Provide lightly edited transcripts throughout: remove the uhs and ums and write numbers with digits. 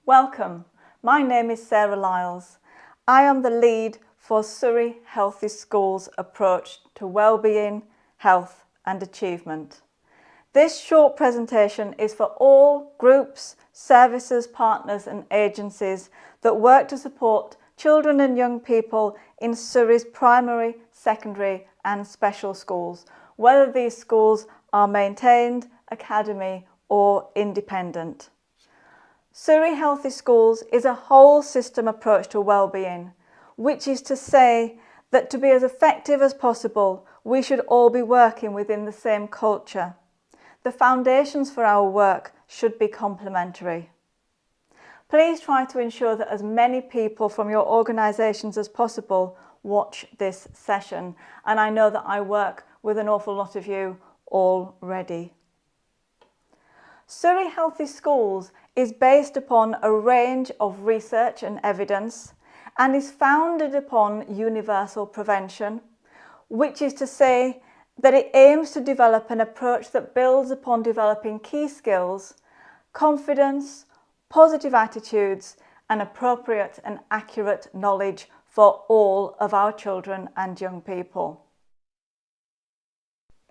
Welcome, my name is Sarah Lyles. I am the lead for Surrey Healthy Schools' approach to wellbeing, health and achievement. This short presentation is for all groups, services, partners and agencies that work to support children and young people in Surrey's primary, secondary and special schools, whether these schools are maintained, academy or independent. Surrey Healthy Schools is a whole system approach to wellbeing, which is to say that to be as effective as possible, we should all be working within the same culture. The foundations for our work should be complementary. Please try to ensure that as many people from your organisations as possible watch this session, and I know that I work with an awful lot of you already. Surrey Healthy Schools is based upon a range of research and evidence and is founded upon universal prevention, which is to say that it aims to develop an approach that builds upon developing key skills, confidence, positive attitudes and appropriate and accurate knowledge for all of our children and young people.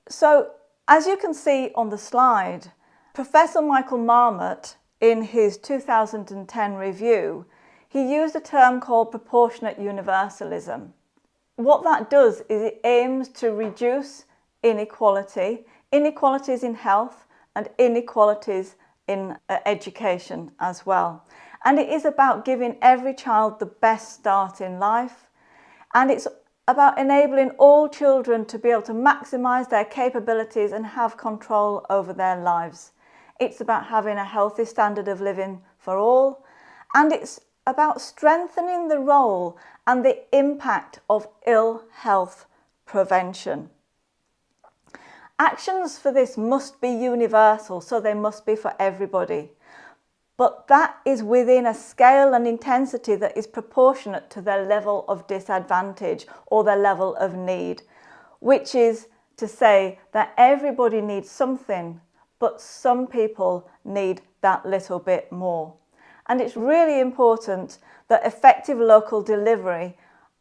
So, as you can see on the slide, Professor Michael Marmot, in his 2010 review, he used a term called proportionate universalism. What that does is it aims to reduce inequalities in health and inequalities in education as well. And it is about giving every child the best start in life, and it's about enabling all children to be able to maximise their capabilities and have control over their lives. It's about having a healthy standard of living for all, and it's about strengthening the role and the impact of ill health prevention. Actions for this must be universal, so they must be for everybody. But that is within a scale and intensity that is proportionate to their level of disadvantage or their level of need, which is to say that everybody needs something, but some people need that little bit more. And it's really important that effective local delivery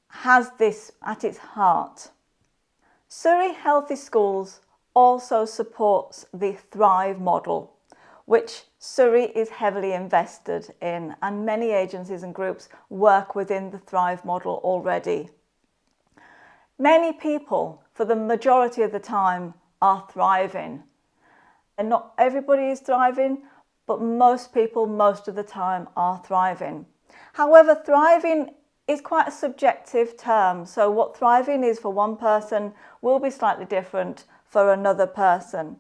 has this at its heart. Surrey Healthy Schools also supports the Thrive model, which Surrey is heavily invested in, and many agencies and groups work within the Thrive model already. Many people, for the majority of the time, are thriving. And not everybody is thriving, but most people, most of the time, are thriving. However, thriving is quite a subjective term, so what thriving is for one person will be slightly different for another person.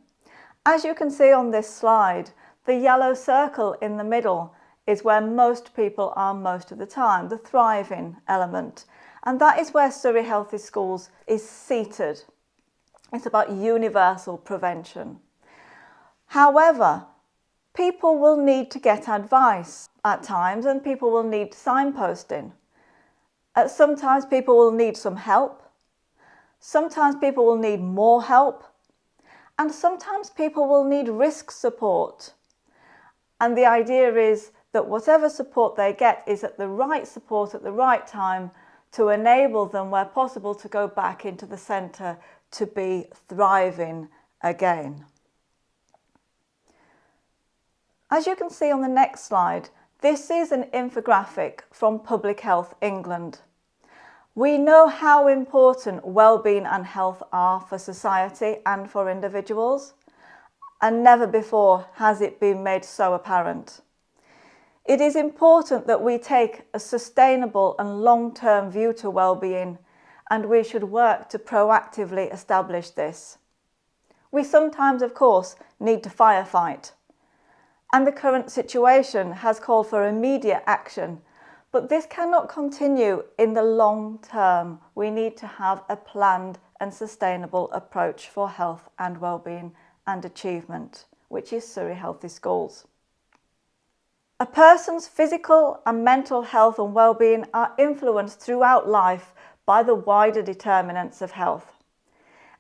As you can see on this slide, the yellow circle in the middle is where most people are most of the time, the thriving element. And that is where Surrey Healthy Schools is seated. It's about universal prevention. However, people will need to get advice at times, and people will need signposting. Sometimes people will need some help. Sometimes people will need more help. And sometimes people will need risk support. And the idea is that whatever support they get is at the right support at the right time to enable them, where possible, to go back into the centre to be thriving again. As you can see on the next slide, this is an infographic from Public Health England. We know how important well-being and health are for society and for individuals, and never before has it been made so apparent. It is important that we take a sustainable and long-term view to well-being, and we should work to proactively establish this. We sometimes, of course, need to firefight. And the current situation has called for immediate action, but this cannot continue in the long term. We need to have a planned and sustainable approach for health and well-being and achievement, which is Surrey Healthy Schools. A person's physical and mental health and well-being are influenced throughout life by the wider determinants of health.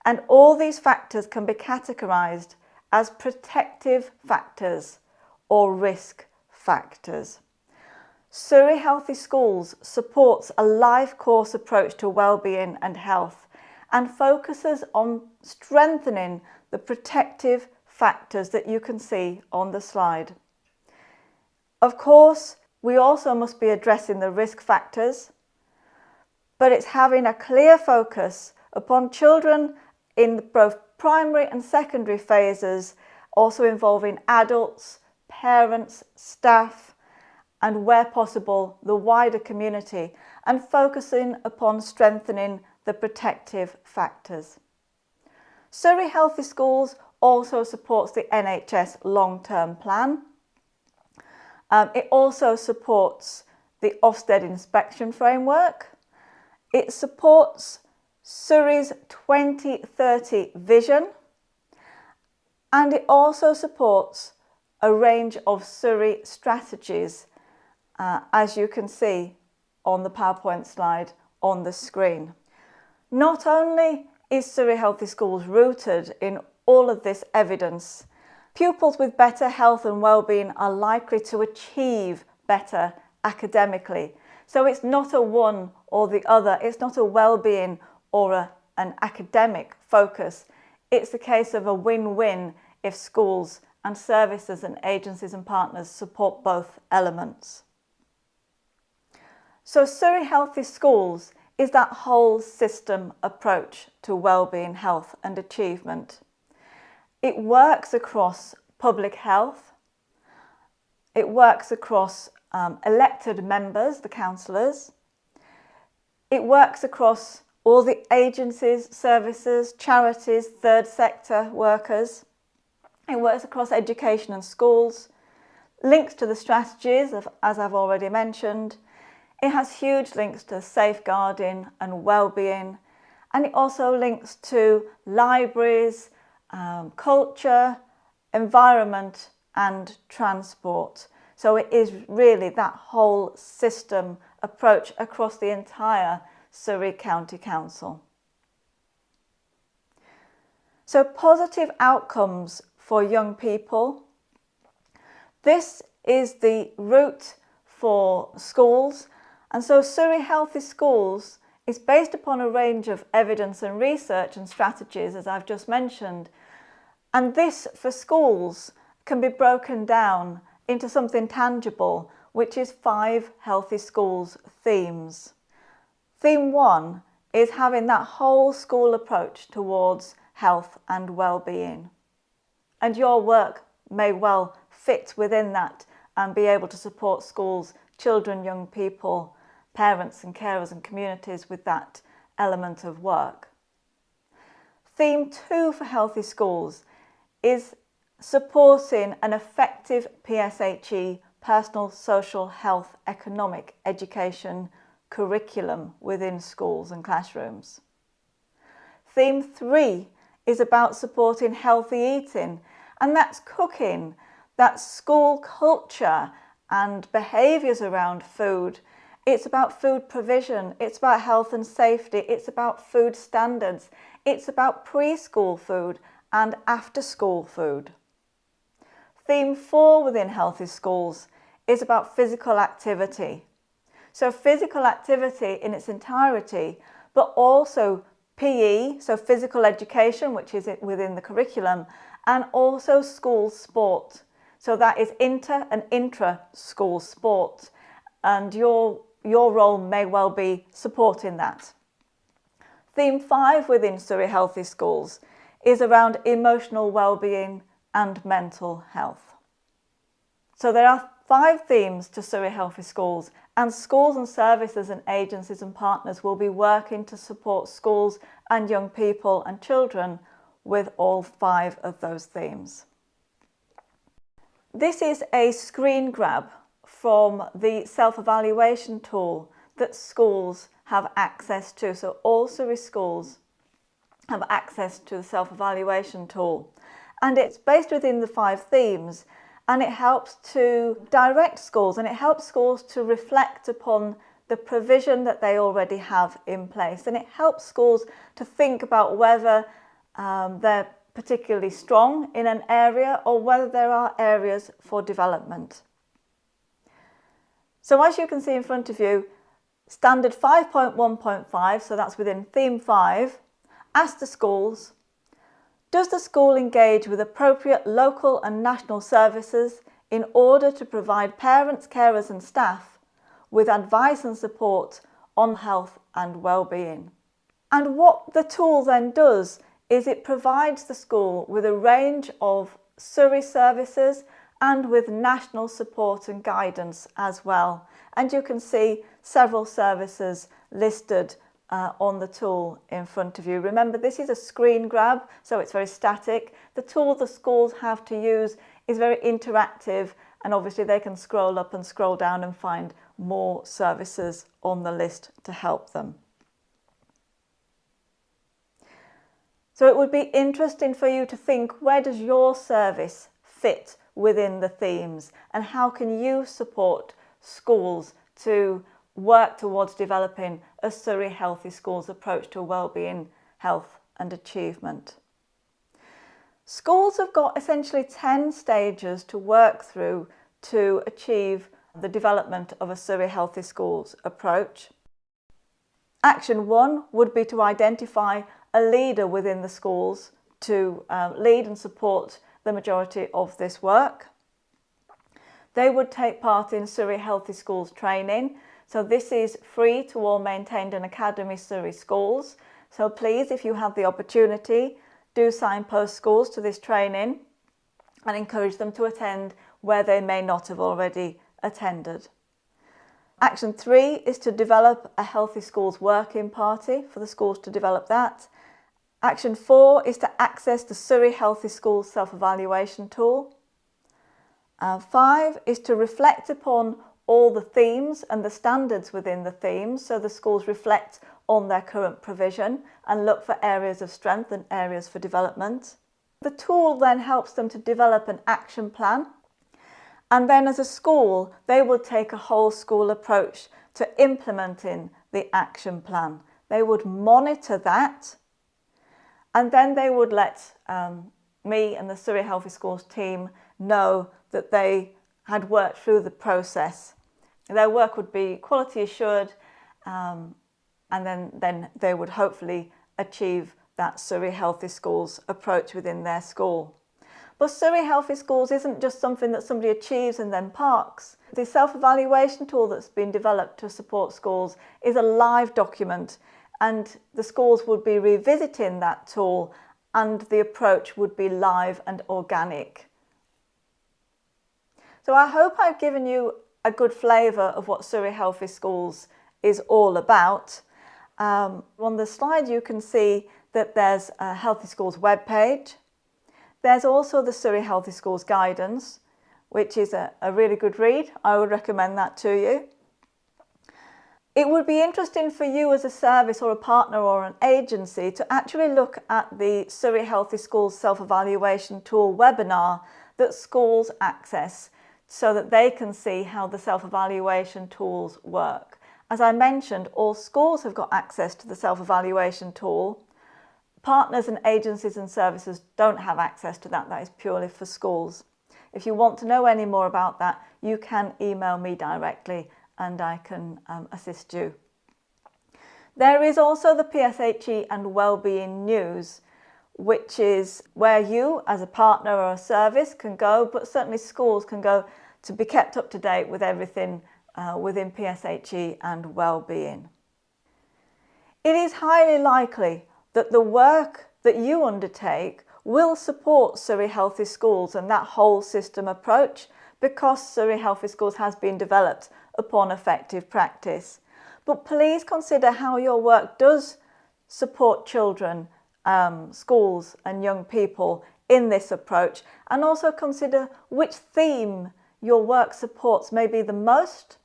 And all these factors can be categorised as protective factors or risk factors. Surrey Healthy Schools supports a life course approach to well-being and health and focuses on strengthening the protective factors that you can see on the slide. Of course, we also must be addressing the risk factors, but it's having a clear focus upon children in both primary and secondary phases, also involving adults, parents, staff, and where possible, the wider community, and focusing upon strengthening the protective factors. Surrey Healthy Schools also supports the NHS long-term plan. It also supports the Ofsted inspection framework. It supports Surrey's 2030 vision, and it also supports a range of Surrey strategies, as you can see on the PowerPoint slide on the screen. Not only is Surrey Healthy Schools rooted in all of this evidence, pupils with better health and well-being are likely to achieve better academically. So it's not a one or the other, it's not a well-being or an academic focus. It's a case of a win-win if schools and services and agencies and partners support both elements. So Surrey Healthy Schools is that whole system approach to well-being, health and achievement. It works across public health, it works across elected members, the councillors, it works across all the agencies, services, charities, third sector workers, it works across education and schools, links to the strategies, as I've already mentioned. It has huge links to safeguarding and well-being, and it also links to libraries, culture, environment and transport. So it is really that whole system approach across the entire Surrey County Council. So positive outcomes for young people. This is the route for schools, and so Surrey Healthy Schools is based upon a range of evidence and research and strategies, as I've just mentioned. And this, for schools, can be broken down into something tangible, which is 5 Healthy Schools themes. Theme 1 is having that whole school approach towards health and well-being. And your work may well fit within that and be able to support schools, children, young people, parents and carers and communities with that element of work. Theme 2 for Healthy Schools is supporting an effective PSHE, personal, social, health, economic education curriculum within schools and classrooms. Theme 3 is about supporting healthy eating, and that's cooking, that's school culture and behaviours around food. It's about food provision, it's about health and safety, it's about food standards, it's about preschool food and after-school food. Theme 4 within Healthy Schools is about physical activity. So physical activity in its entirety, but also PE, so physical education, which is within the curriculum, and also school sport. So that is inter and intra-school sport, and your role may well be supporting that. Theme 5 within Surrey Healthy Schools is around emotional well-being and mental health. So there are 5 themes to Surrey Healthy Schools, and schools and services and agencies and partners will be working to support schools and young people and children with all 5 of those themes. This is a screen grab from the self-evaluation tool that schools have access to. So all Surrey schools have access to the self-evaluation tool, and it's based within the 5 themes, and it helps to direct schools and it helps schools to reflect upon the provision that they already have in place, and it helps schools to think about whether they're particularly strong in an area or whether there are areas for development. So as you can see in front of you, standard 5.1.5, so that's within theme 5, ask the schools, does the school engage with appropriate local and national services in order to provide parents, carers and staff with advice and support on health and well-being? And what the tool then does is it provides the school with a range of Surrey services and with national support and guidance as well. And you can see several services listed on the tool in front of you. Remember, this is a screen grab, so it's very static. The tool the schools have to use is very interactive, and obviously they can scroll up and scroll down and find more services on the list to help them. So it would be interesting for you to think, where does your service fit within the themes, and how can you support schools to work towards developing a Surrey Healthy Schools approach to wellbeing, health and achievement? Schools have got essentially 10 stages to work through to achieve the development of a Surrey Healthy Schools approach. Action 1 would be to identify a leader within the schools to lead and support the majority of this work. They would take part in Surrey Healthy Schools training. So this is free to all maintained and Academy Surrey schools. So please, if you have the opportunity, do signpost schools to this training and encourage them to attend where they may not have already attended. Action 3 is to develop a Healthy Schools working party for the schools to develop that. Action 4 is to access the Surrey Healthy Schools self-evaluation tool. 5 is to reflect upon all the themes and the standards within the themes, so the schools reflect on their current provision and look for areas of strength and areas for development. The tool then helps them to develop an action plan, and then as a school they will take a whole school approach to implementing the action plan. They would monitor that, and then they would let me and the Surrey Healthy Schools team know that they had worked through the process. Their work would be quality assured, and then they would hopefully achieve that Surrey Healthy Schools approach within their school. But Surrey Healthy Schools isn't just something that somebody achieves and then parks. The self-evaluation tool that's been developed to support schools is a live document, and the schools would be revisiting that tool, and the approach would be live and organic. So I hope I've given you a good flavour of what Surrey Healthy Schools is all about. On the slide you can see that there's a Healthy Schools webpage. There's also the Surrey Healthy Schools guidance, which is a really good read. I would recommend that to you. It would be interesting for you as a service or a partner or an agency to actually look at the Surrey Healthy Schools self-evaluation tool webinar that schools access, so that they can see how the self-evaluation tools work. As I mentioned, all schools have got access to the self-evaluation tool. Partners and agencies and services don't have access to that. That is purely for schools. If you want to know any more about that, you can email me directly and I can assist you. There is also the PSHE and Wellbeing News, which is where you as a partner or a service can go, but certainly schools can go to be kept up to date with everything within PSHE and wellbeing. It is highly likely that the work that you undertake will support Surrey Healthy Schools and that whole system approach, because Surrey Healthy Schools has been developed upon effective practice. But please consider how your work does support children, schools and young people in this approach, and also consider which theme your work supports maybe the most.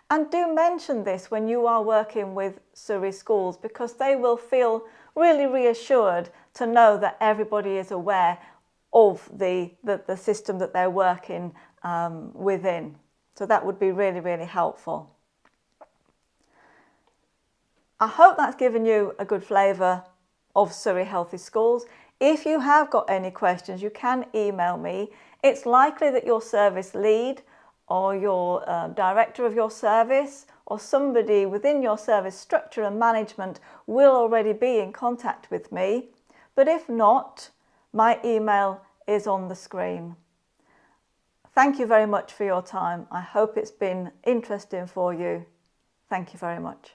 And do mention this when you are working with Surrey schools, because they will feel really reassured to know that everybody is aware of the system that they're working within. So that would be really, really helpful. I hope that's given you a good flavour of Surrey Healthy Schools. If you have got any questions, you can email me. It's likely that your service lead or your director of your service or somebody within your service structure and management will already be in contact with me. But if not, my email is on the screen. Thank you very much for your time. I hope it's been interesting for you. Thank you very much.